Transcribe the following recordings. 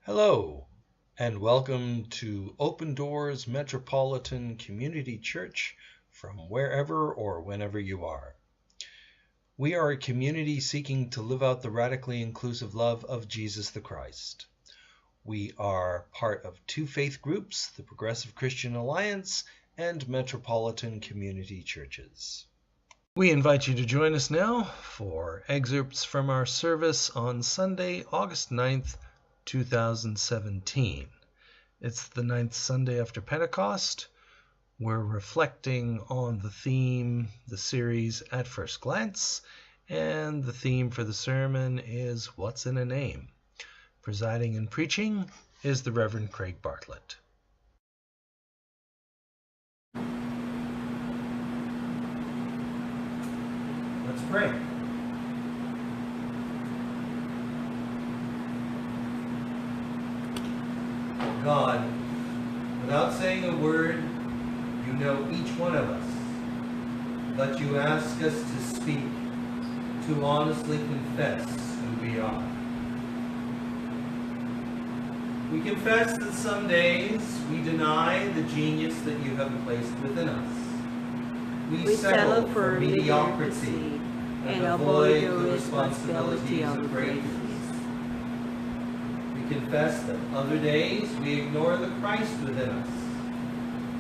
Hello, and welcome to Open Doors Metropolitan Community Church from wherever or whenever you are. We are a community seeking to live out the radically inclusive love of Jesus the Christ. We are part of two faith groups, the Progressive Christian Alliance and Metropolitan Community Churches. We invite you to join us now for excerpts from our service on Sunday, August 9th, 2017. It's the 9th Sunday after Pentecost. We're reflecting on the theme, the series At First Glance, and the theme for the sermon is What's in a Name? Presiding and preaching is the Reverend Craig Bartlett. Let's pray. God, without saying a word, you know each one of us, but you ask us to speak, to honestly confess who we are. We confess that some days we deny the genius that you have placed within us. We settle for mediocrity and avoid the responsibilities of greatness. We confess that other days we ignore the Christ within us.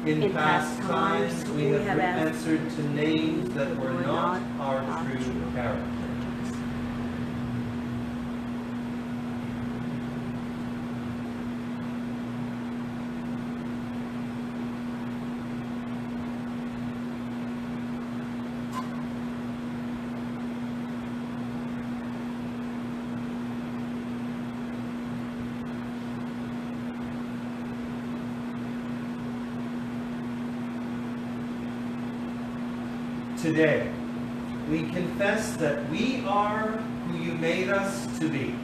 In past times we have answered to names that were not our true character. Today, we confess that we are who you made us to be.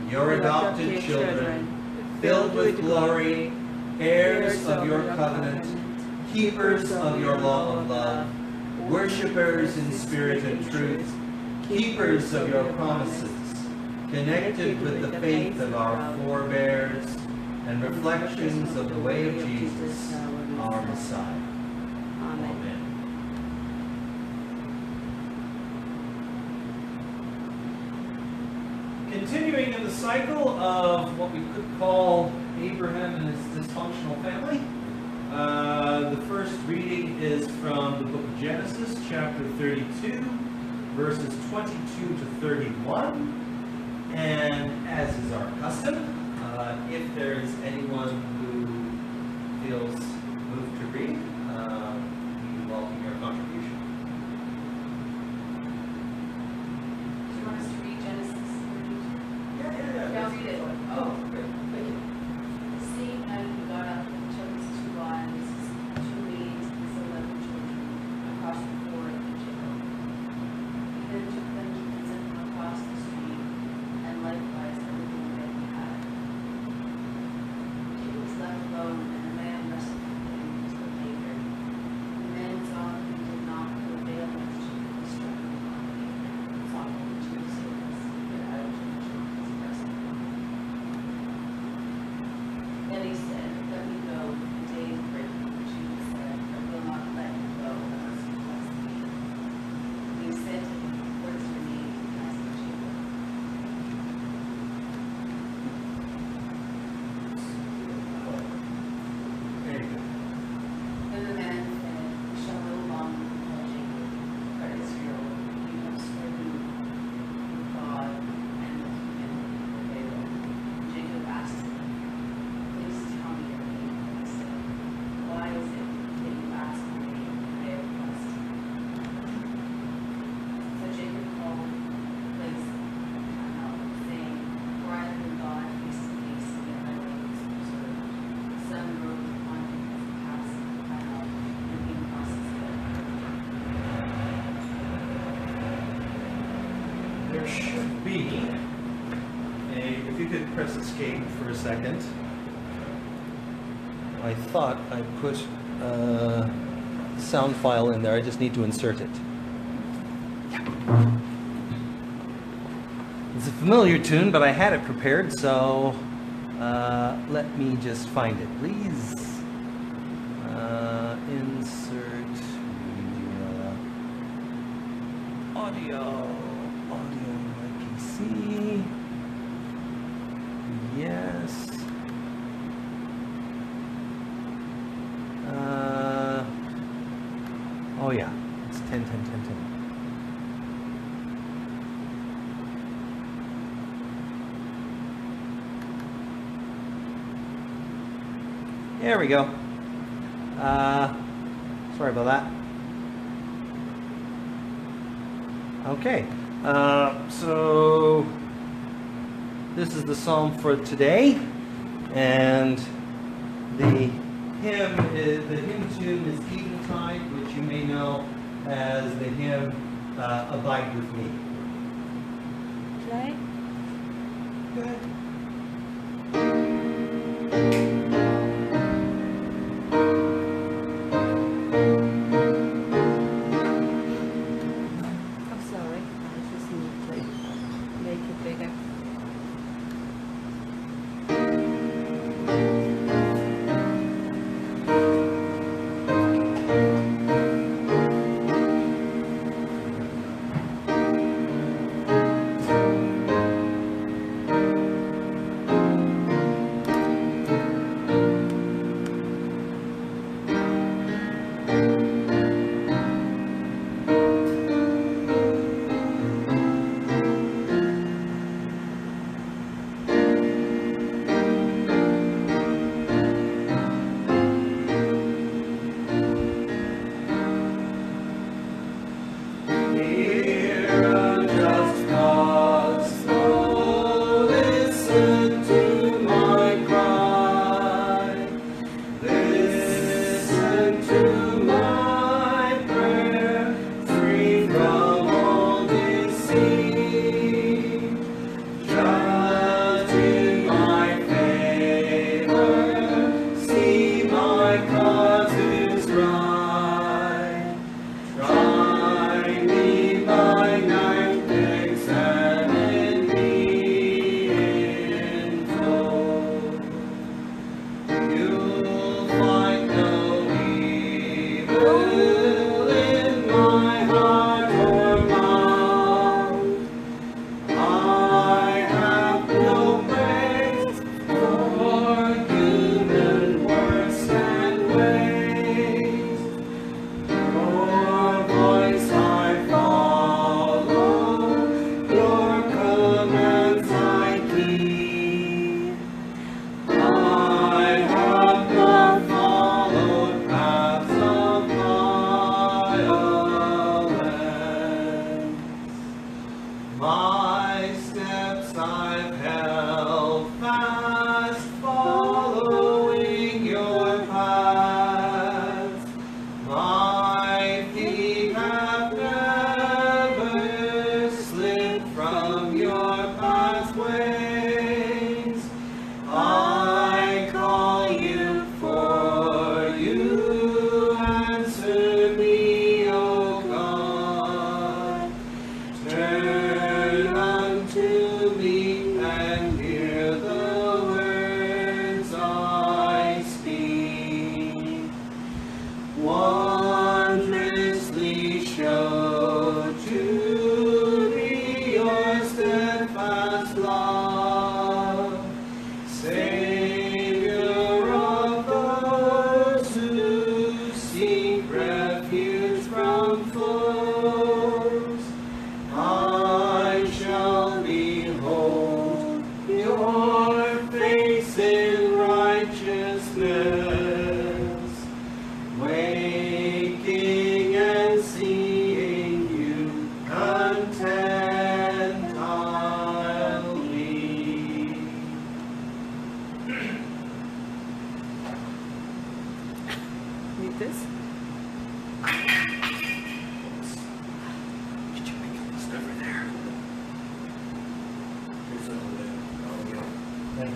Your adopted children, filled with glory, heirs of your covenant, keepers of your law of love, worshippers in spirit and truth, keepers of your promises, connected with the faith of our forebears, and reflections of the way of Jesus, our Messiah. Amen. Continuing in the cycle of what we could call Abraham and his dysfunctional family, the first reading is from the book of Genesis, chapter 32, verses 22 to 31. And as is our custom, if there is anyone who feels moved to read, we welcome your contribution. I'll read it. Oh, great. The same night he got up and took his two wives, his two maids, and his 11 children across the ford of Jacob. He then took them to visit them across the stream, and likewise everything that he had. Jacob was left alone, and the man wrestled with him until later. The man saw that he did not prevail against Jacob, he struck him on the knee, and fought him to his service, but out of Jacob. Then he said, "Let me go, the day is breaking." Jesus said, "I will not let you go unless you bless me." And he said to him, "What is your name?" He asked Jacob. There you go. Then the man said, "You shall no longer be called Jacob, but Israel. You have striven with God and with humanity for Pharaoh." Jacob asked him, "Please tell me your name." He said, "Why is it that you ask my name? I have blessed you." So Jacob called the place Peniel, saying, "For I have been God face to face, and yet my way was preserved. The sun rose upon him as he passed Peniel, and came across his head." There should be if you could press escape for a second. I thought I put a sound file in there. I just need to insert it. It's familiar tune, but I had it prepared, so let me just find it, please. Insert media, audio on my PC. Yes. Oh yeah, it's 10, 10, 10, 10. There we go. Sorry about that. Okay, so this is the psalm for today, and the hymn tune is Eventide, which you may know as the hymn Abide With Me. Play. Good.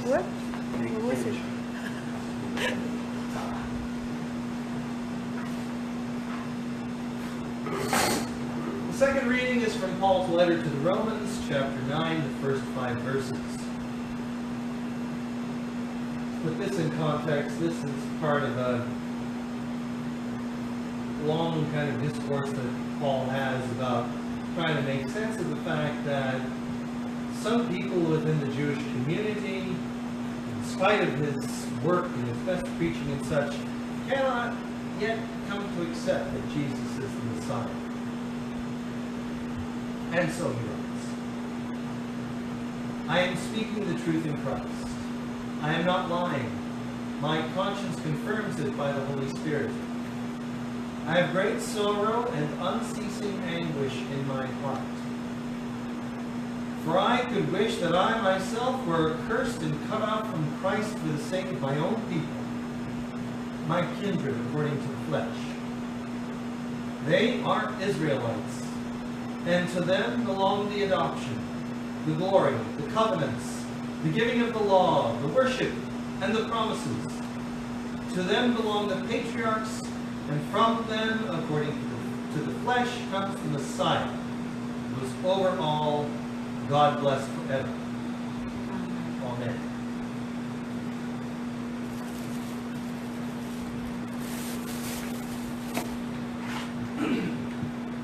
What? What was it? second reading is from Paul's letter to the Romans, chapter 9, the first 5 verses. Put this in context, this is part of a long kind of discourse that Paul has about trying to make sense of the fact that some people within the Jewish community, in spite of his work and his best preaching and such, cannot yet come to accept that Jesus is the Messiah. And so he writes, I am speaking the truth in Christ. I am not lying. My conscience confirms it by the Holy Spirit. I have great sorrow and unceasing anguish in my heart. For I could wish that I myself were accursed and cut off from Christ for the sake of my own people, my kindred according to the flesh. They are Israelites, and to them belong the adoption, the glory, the covenants, the giving of the law, the worship, and the promises. To them belong the patriarchs, and from them, according to the flesh, comes the Messiah, who is over all, God bless forever. Amen.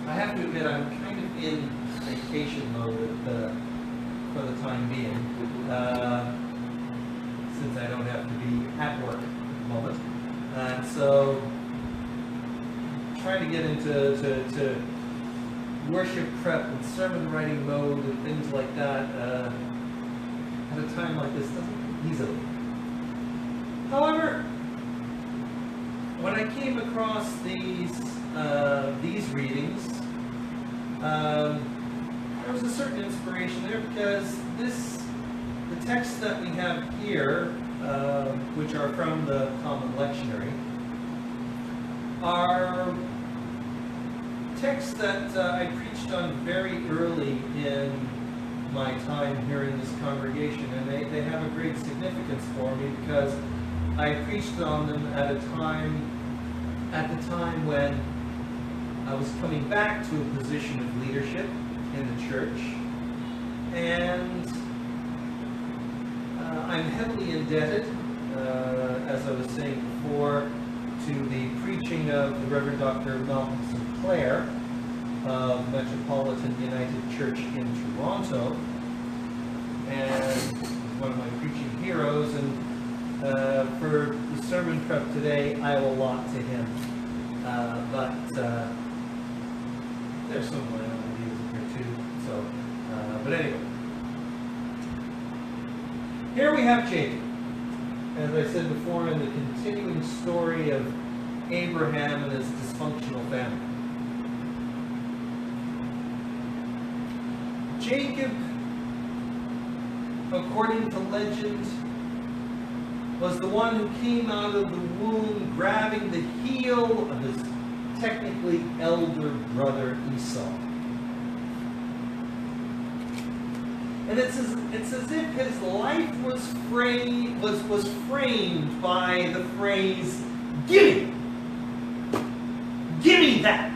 I have to admit, I'm kind of in vacation mode for the time being, since I don't have to be at work at the moment. And so, trying to get into worship prep and sermon writing mode and things like that at a time like this doesn't come easily. However, when I came across these readings, there was a certain inspiration there because the texts that we have here, which are from the Common Lectionary, are texts that I preached on very early in my time here in this congregation, and they have a great significance for me because I preached on them at the time when I was coming back to a position of leadership in the church, and I'm heavily indebted, as I was saying before, to the preaching of the Reverend Dr. Malcolm Sinclair of Metropolitan United Church in Toronto, and one of my preaching heroes, and for the sermon prep today, I will allot to him. But there's some of my own ideas in here too, so, but anyway. Here we have Jacob, as I said before, in the continuing story of Abraham and his dysfunctional family. Jacob, according to legend, was the one who came out of the womb grabbing the heel of his technically elder brother Esau. And it's as if his life was framed by the phrase, "Gimme! Gimme that!"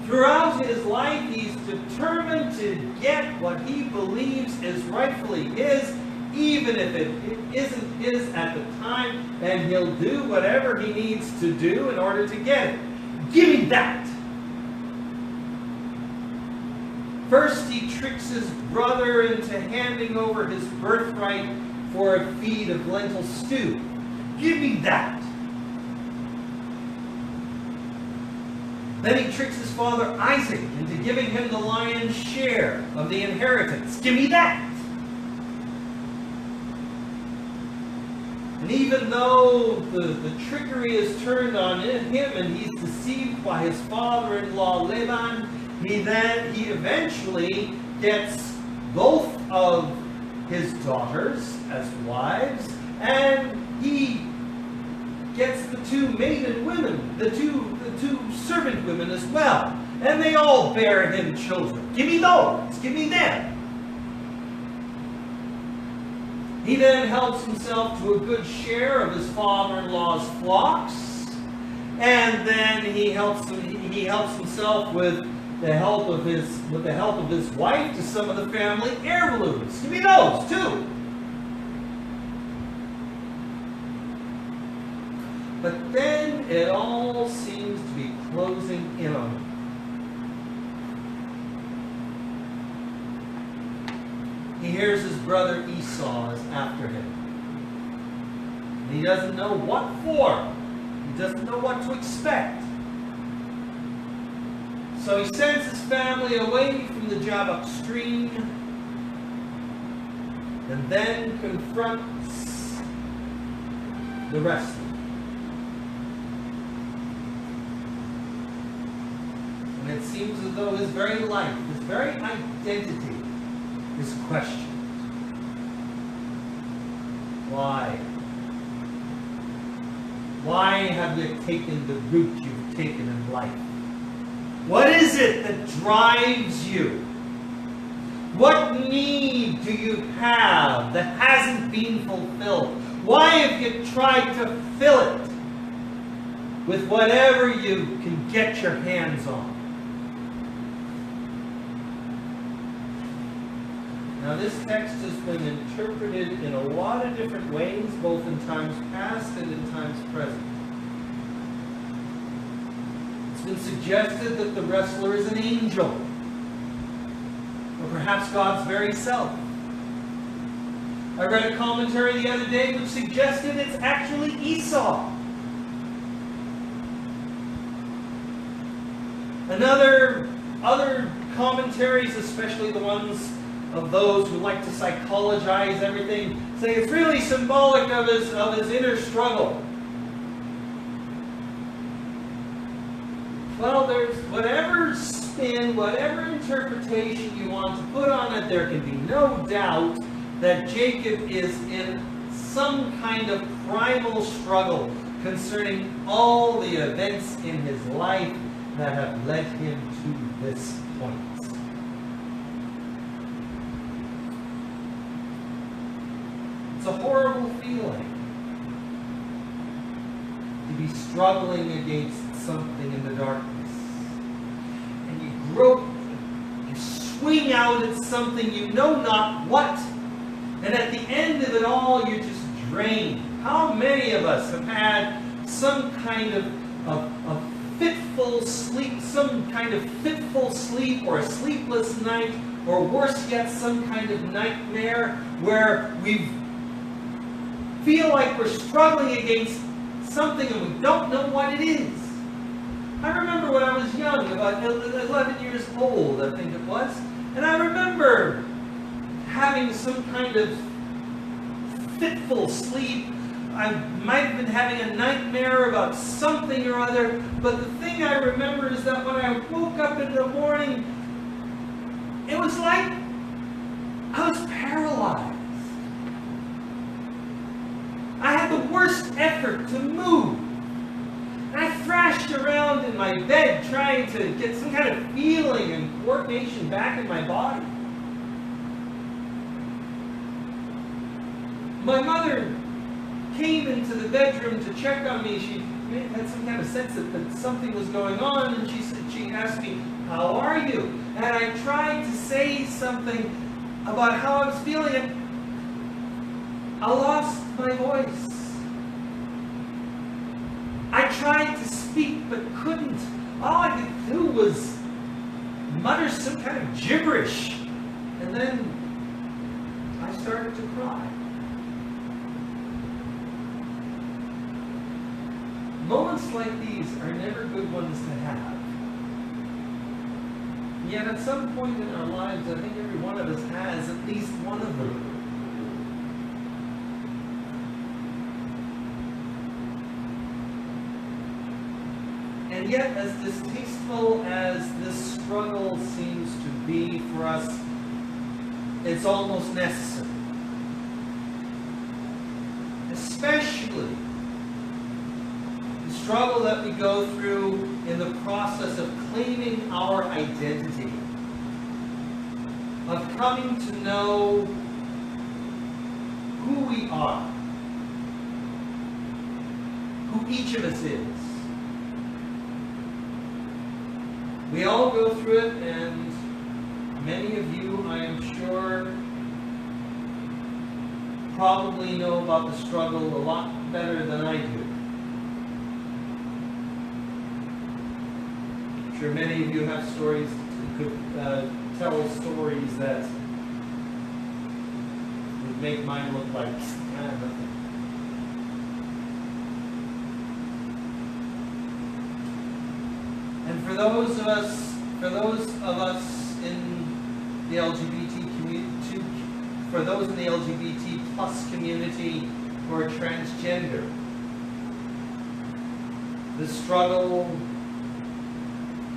Throughout his life, he's determined to get what he believes is rightfully his, even if it isn't his at the time, and he'll do whatever he needs to do in order to get it. Give me that! First, he tricks his brother into handing over his birthright for a feed of lentil stew. Give me that! Then he tricks his father Isaac into giving him the lion's share of the inheritance. Give me that! And even though the trickery is turned on him and he's deceived by his father-in-law Laban, he eventually gets both of his daughters as wives, and he gets the two maiden women, the two servant women as well. And they all bear him children. Give me those. Give me them. He then helps himself to a good share of his father-in-law's flocks. and then he helps himself with the help of his wife to some of the family heirlooms. Give me those too. But then it all seems to be closing in on him. He hears his brother Esau is after him. And he doesn't know what for. He doesn't know what to expect. So he sends his family away from the job upstream and then confronts the wrestler. And it seems as though his very life, his very identity is questioned. Why? Why have you taken the route you've taken in life? What is it that drives you? What need do you have that hasn't been fulfilled? Why have you tried to fill it with whatever you can get your hands on? Now this text has been interpreted in a lot of different ways, both in times past and in times present. It's been suggested that the wrestler is an angel, or perhaps God's very self. I read a commentary the other day which suggested it's actually Esau. Other commentaries, especially the ones of those who like to psychologize everything, say it's really symbolic of his inner struggle. Well, there's whatever spin, whatever interpretation you want to put on it, there can be no doubt that Jacob is in some kind of primal struggle concerning all the events in his life that have led him to this point. It's a horrible feeling to be struggling against something in the darkness. And you grope, you swing out at something, you know not what. And at the end of it all, you're just drained. How many of us have had some kind of fitful sleep, or a sleepless night, or worse yet, some kind of nightmare where we feel like we're struggling against something and we don't know what it is? I remember when I was young, about 11 years old, I think it was, and I remember having some kind of fitful sleep. I might have been having a nightmare about something or other, but the thing I remember is that when I woke up in the morning, it was like I was paralyzed. I had the worst effort to move. And I thrashed around in my bed trying to get some kind of feeling and coordination back in my body. My mother came into the bedroom to check on me. She had some kind of sense that something was going on, and she asked me, "How are you?" And I tried to say something about how I was feeling, and I lost my voice. I tried to speak but couldn't. All I could do was mutter some kind of gibberish, and then I started to cry. Moments like these are never good ones to have. Yet at some point in our lives, I think every one of us has at least one of them. And yet, as distasteful as this struggle seems to be for us, it's almost necessary. Especially the struggle that we go through in the process of claiming our identity, of coming to know who we are, who each of us is. We all go through it, and many of you, I am sure, probably know about the struggle a lot better than I do. I'm sure many of you have stories, could tell stories that would make mine look like nothing. And for those of us in the LGBT community, for those in the LGBT plus community who are transgender, the struggle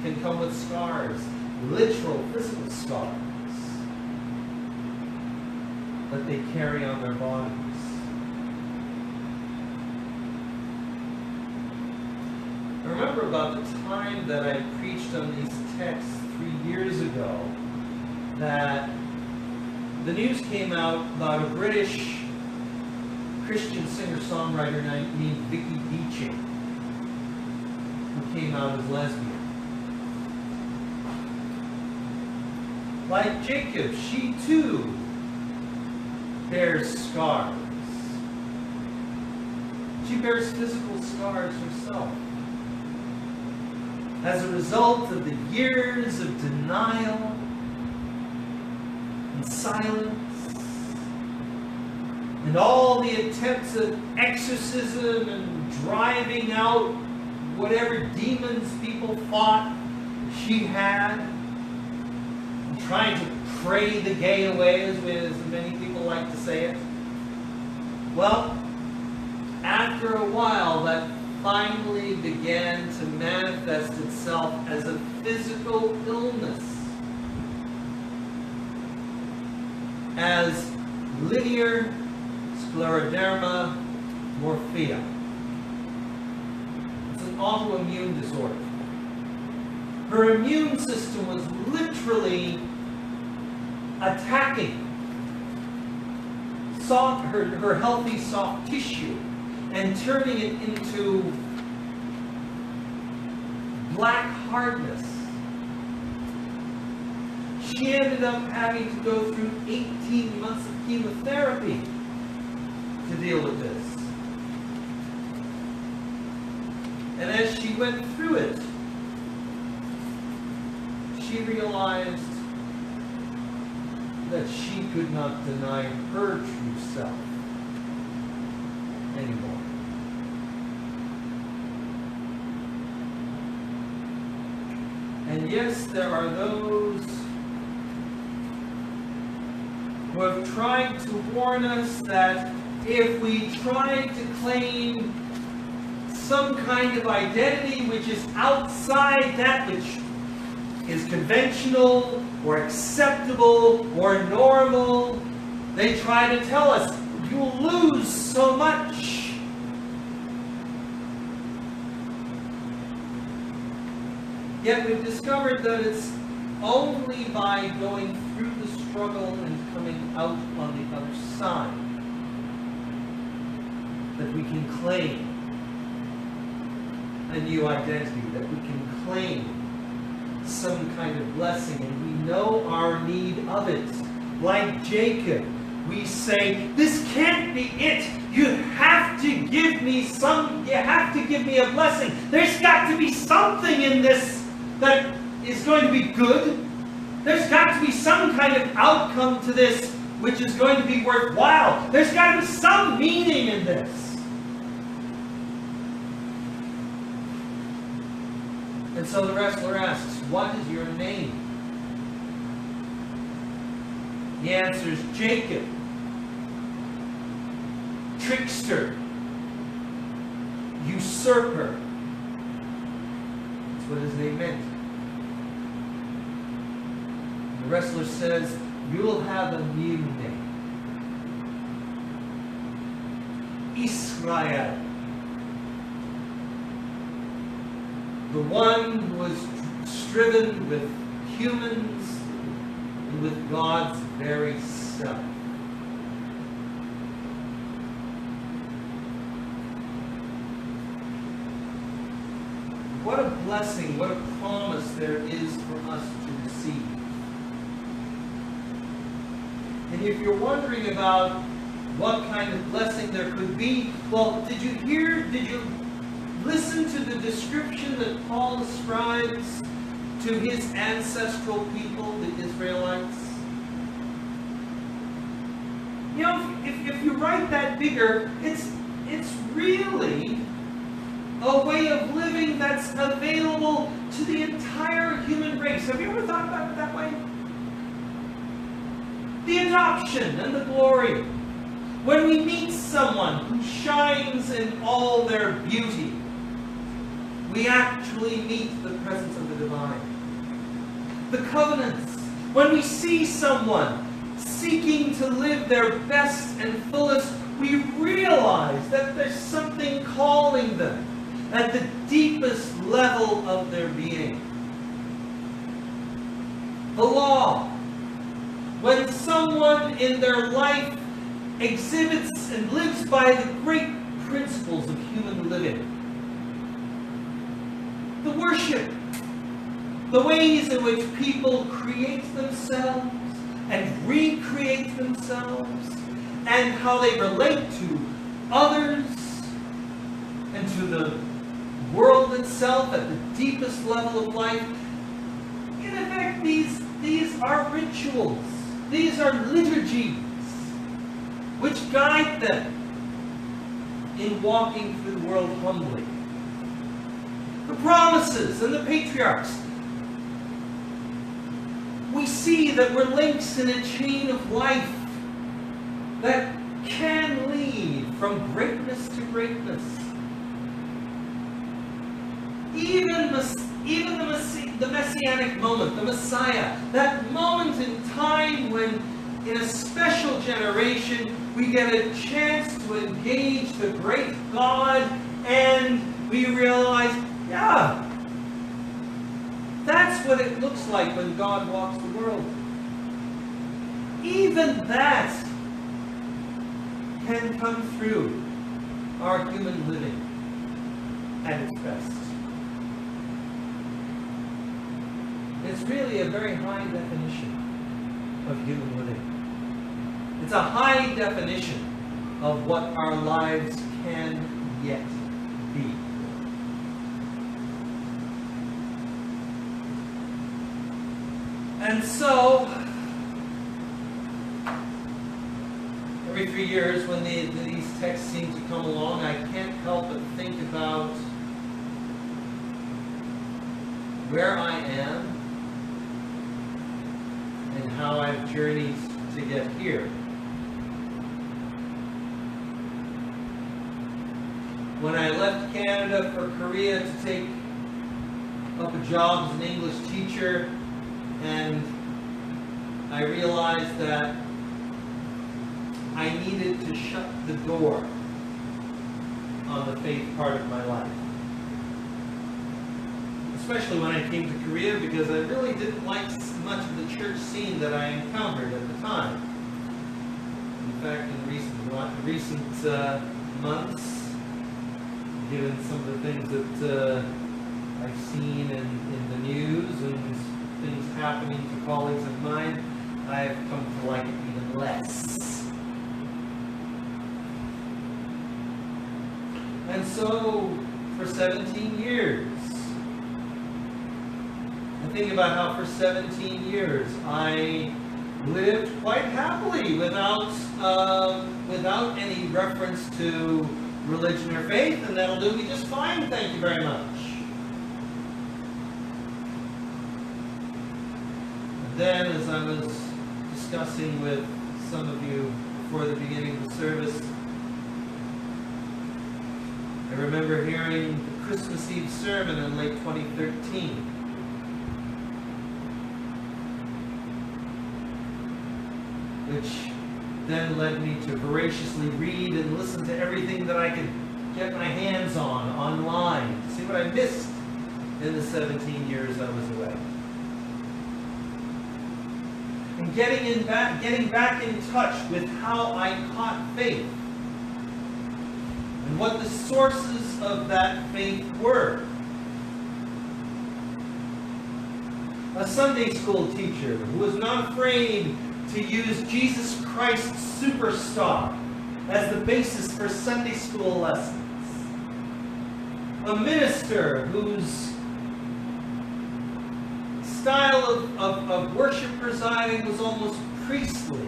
can come with scars, literal physical scars, that they carry on their bodies. I remember about the time that I preached on these texts 3 years ago, that the news came out about a British Christian singer-songwriter named Vicky Beeching, who came out as lesbian. Like Jacob, she too bears scars. She bears physical scars herself, as a result of the years of denial and silence and all the attempts at exorcism and driving out whatever demons people thought she had, and trying to pray the gay away, as many people like to say it. Well, after a while, that finally began to manifest itself as a physical illness, as linear scleroderma morphea. It's an autoimmune disorder. Her immune system was literally attacking her healthy soft tissue and turning it into black hardness. She ended up having to go through 18 months of chemotherapy to deal with this. And as she went through it, she realized that she could not deny her true self anymore. And yes, there are those who have tried to warn us that if we try to claim some kind of identity which is outside that which is conventional or acceptable or normal, they try to tell us, you'll lose so much. Yet we've discovered that it's only by going through the struggle and coming out on the other side that we can claim a new identity, that we can claim some kind of blessing, and we know our need of it. Like Jacob, we say, this can't be it. You have to give me a blessing. There's got to be something in this that is going to be good. There's got to be some kind of outcome to this which is going to be worthwhile. There's got to be some meaning in this. And so the wrestler asks, what is your name? He answers, Jacob, trickster, usurper. That's what his name meant. The wrestler says, you'll have a new name. Israel. The one who was striven with humans and with God's very self. what a blessing, what a promise there is for us to receive. And if you're wondering about what kind of blessing there could be, well, did you listen to the description that Paul ascribes to his ancestral people, the Israelites? You know, if you write that bigger, it's really a way of living that's available to the entire human race. Have you ever thought about it that way? The adoption and the glory. When we meet someone who shines in all their beauty, we actually meet the presence of the divine. The covenants. When we see someone seeking to live their best and fullest, we realize that there's something calling them at the deepest level of their being. The law. When someone in their life exhibits and lives by the great principles of human living. The worship. The ways in which people create themselves and recreate themselves, and how they relate to others and to the world itself at the deepest level of life. In effect, these are rituals. These are liturgies which guide them in walking through the world humbly. The promises and the patriarchs. We see that we're links in a chain of life that can lead from greatness to greatness. Even the Messianic moment, the Messiah, that moment in time when in a special generation we get a chance to engage the great God, and we realize, yeah, that's what it looks like when God walks the world. Even that can come through our human living at its best. It's really a very high definition of human living. It's a high definition of what our lives can yet be. And so, every 3 years when these texts seem to come along, I can't help but think about where I am and how I've journeyed to get here. When I left Canada for Korea to take up a job as an English teacher, and I realized that I needed to shut the door on the faith part of my life. Especially when I came to Korea, because I really didn't like much of the church scene that I encountered at the time. In fact, in recent months, given some of the things that I've seen in the news and things happening to colleagues of mine, I've come to like it even less. And so, for 17 years, I think about how for 17 years I lived quite happily without any reference to religion or faith, and that'll do me just fine, thank you very much. Then, as I was discussing with some of you before the beginning of the service, I remember hearing the Christmas Eve sermon in late 2013. Which then led me to voraciously read and listen to everything that I could get my hands on online, to see what I missed in the 17 years I was away. And getting back in touch with how I caught faith and what the sources of that faith were. a Sunday school teacher who was not afraid to use Jesus Christ Superstar as the basis for Sunday school lessons. A minister whose style of worship presiding was almost priestly,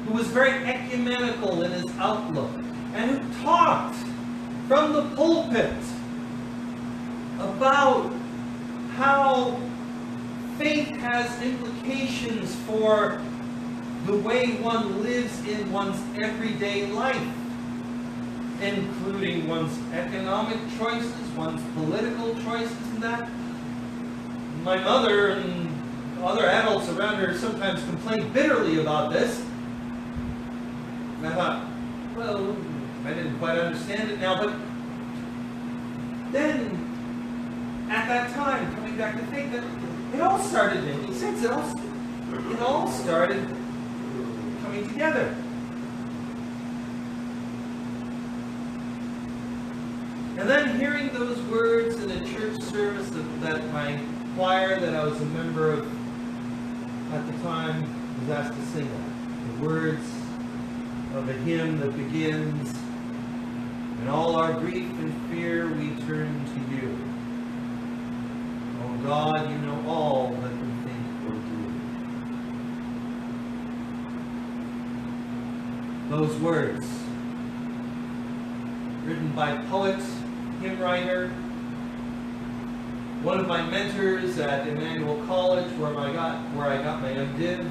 who was very ecumenical in his outlook, and who talked from the pulpit about how faith has implications for the way one lives in one's everyday life, including one's economic choices, one's political choices, and that. My mother and other adults around her sometimes complained bitterly about this. And I thought, well, I didn't quite understand it now, but then, at that time, coming back to faith, that it all started making sense. It all started coming together. And then hearing those words in a church service that my choir that I was a member of at the time was asked to sing that. The words of a hymn that begins, "In all our grief and fear we turn to you. Oh God, you know all that we think or do." Those words, written by poet, hymn writer, one of my mentors at Emmanuel College, where I got my MDiv.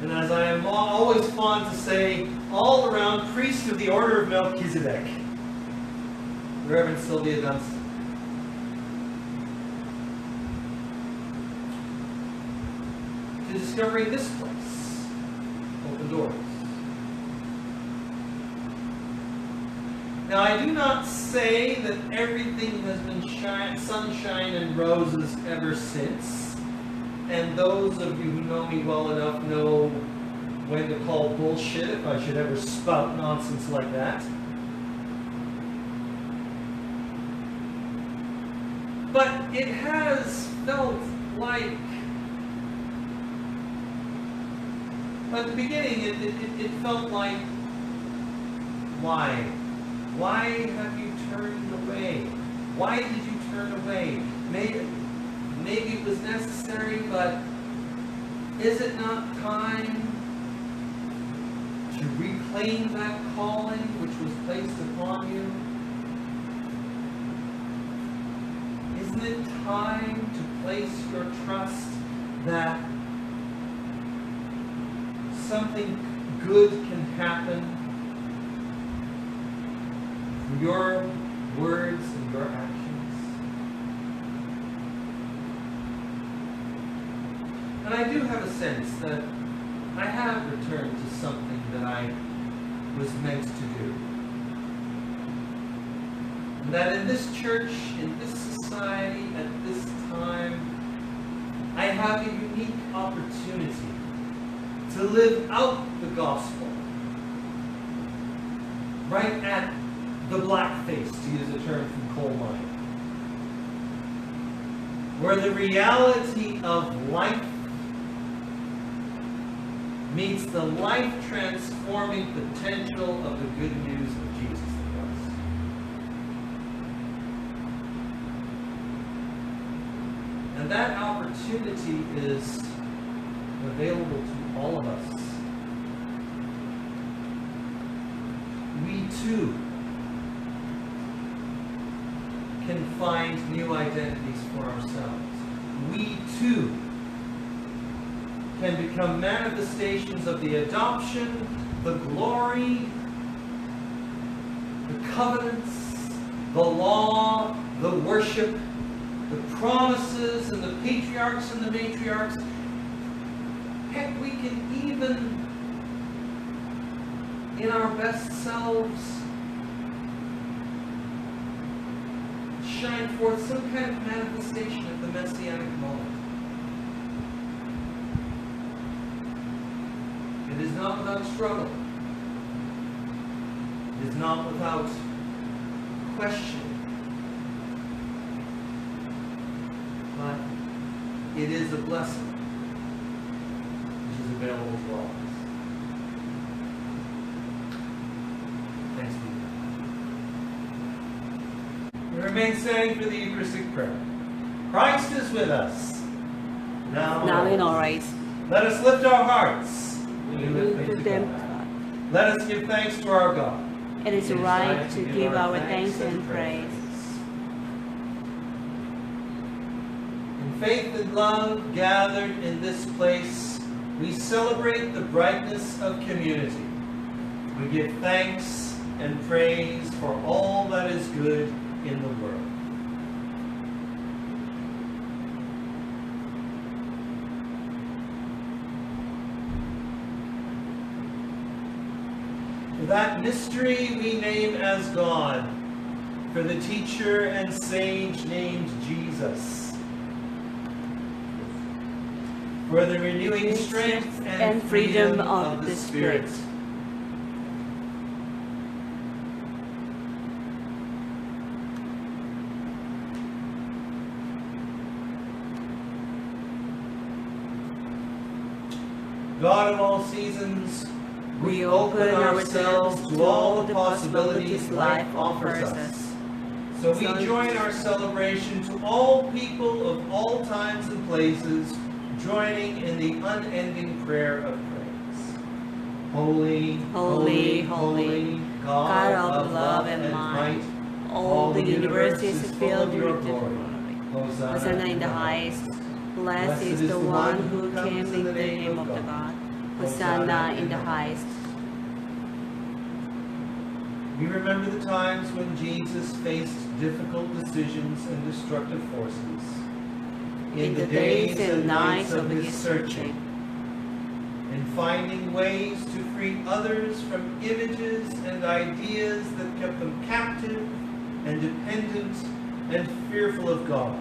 And as I am always fond to say, all around priest of the Order of Melchizedek, Reverend Sylvia Dunstan. To discovering this place, Open Doors. Now, I do not say that everything has been sunshine and roses ever since. And those of you who know me well enough know when to call bullshit if I should ever spout nonsense like that. But it has felt like, at the beginning, it felt like, why? Why have you turned away? Why did you turn away? Maybe it was necessary, but is it not time to reclaim that calling which was placed upon you? Isn't it time to place your trust that something good can happen through your words and your actions? And I do have a sense that I have returned to something that I was meant to do. And that in this church, in this society, at this time, I have a unique opportunity to live out the gospel right at the blackface, to use a term from coal mine, where the reality of life meets the life-transforming potential of the good news of Jesus Christ. And that opportunity is available to all of us. We too can find new identities for ourselves. We too can become manifestations of the adoption, the glory, the covenants, the law, the worship, the promises, and the patriarchs and the matriarchs. Heck, we can even, in our best selves, shine forth some kind of manifestation of the messianic moment. It is not without struggle. It is not without question. But it is a blessing which is available to all of us. Thanks be to God. We remain standing for the Eucharistic prayer. Christ is with us. Now in always. Let us lift our hearts. We lift To them to them, God. Let us give thanks to our God. it is right to give our thanks and praise. In faith and love gathered in this place, we celebrate the brightness of community. We give thanks and praise for all that is good in the world. For that mystery we name as God, for the teacher and sage named Jesus, for the renewing strength and freedom of the Spirit. God of all seasons, we open ourselves to all the possibilities life offers us. So we join our celebration to all people of all times and places, joining in the unending prayer of praise. Holy, holy, holy, God of love and might, all the universe is filled with your glory. Hosanna in the highest. Blessed is the one who came in the name of the God. Hosanna in the highest. We remember the times when Jesus faced difficult decisions and destructive forces. In the days and nights of his searching. In finding ways to free others from images and ideas that kept them captive and dependent and fearful of God.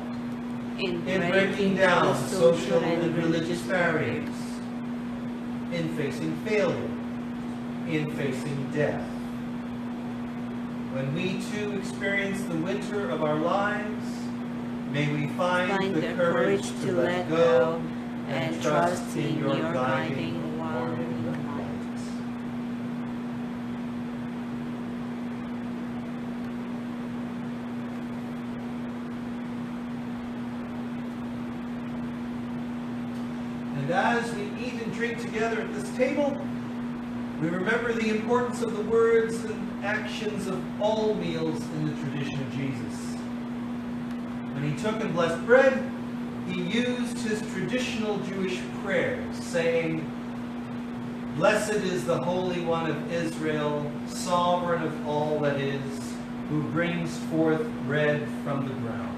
In breaking down social and religious barriers. In facing failure. In facing death. When we too experience the winter of our lives, may we find the courage to let go and trust in your guiding warming light. And as we eat and drink together at this table, we remember the importance of the words and actions of all meals in the tradition of Jesus. When he took and blessed bread, he used his traditional Jewish prayers, saying, "Blessed is the Holy One of Israel, sovereign of all that is, who brings forth bread from the ground."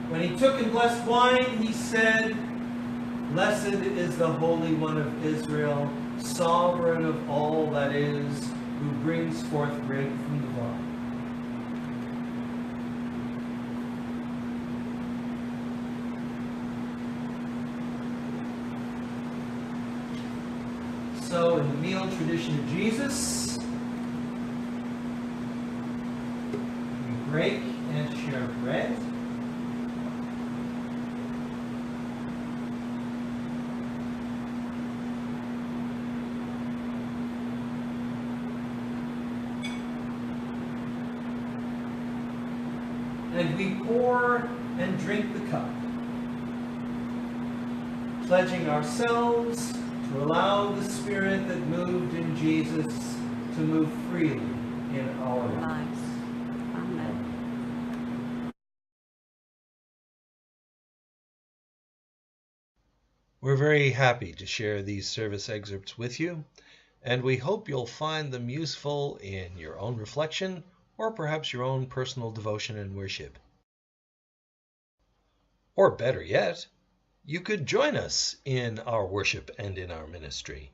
When he took and blessed wine, he said, "Blessed is the Holy One of Israel, sovereign of all that is, who brings forth bread from the vine." So, in the meal tradition of Jesus, we break and share bread. And we pour and drink the cup, pledging ourselves to allow the Spirit that moved in Jesus to move freely in our lives. Amen. We're very happy to share these service excerpts with you, and we hope you'll find them useful in your own reflection or perhaps your own personal devotion and worship. Or better yet, you could join us in our worship and in our ministry.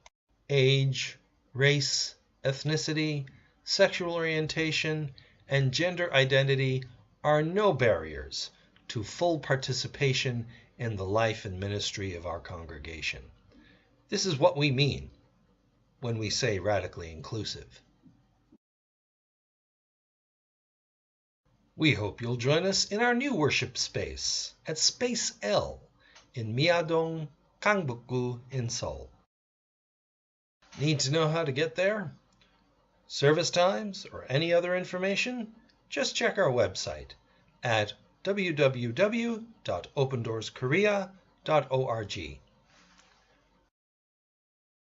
Age, race, ethnicity, sexual orientation, and gender identity are no barriers to full participation in the life and ministry of our congregation. This is what we mean when we say radically inclusive. We hope you'll join us in our new worship space at Space L in Myeongdong, Gangbuk-gu in Seoul. Need to know how to get there? Service times or any other information? Just check our website at www.opendoorskorea.org.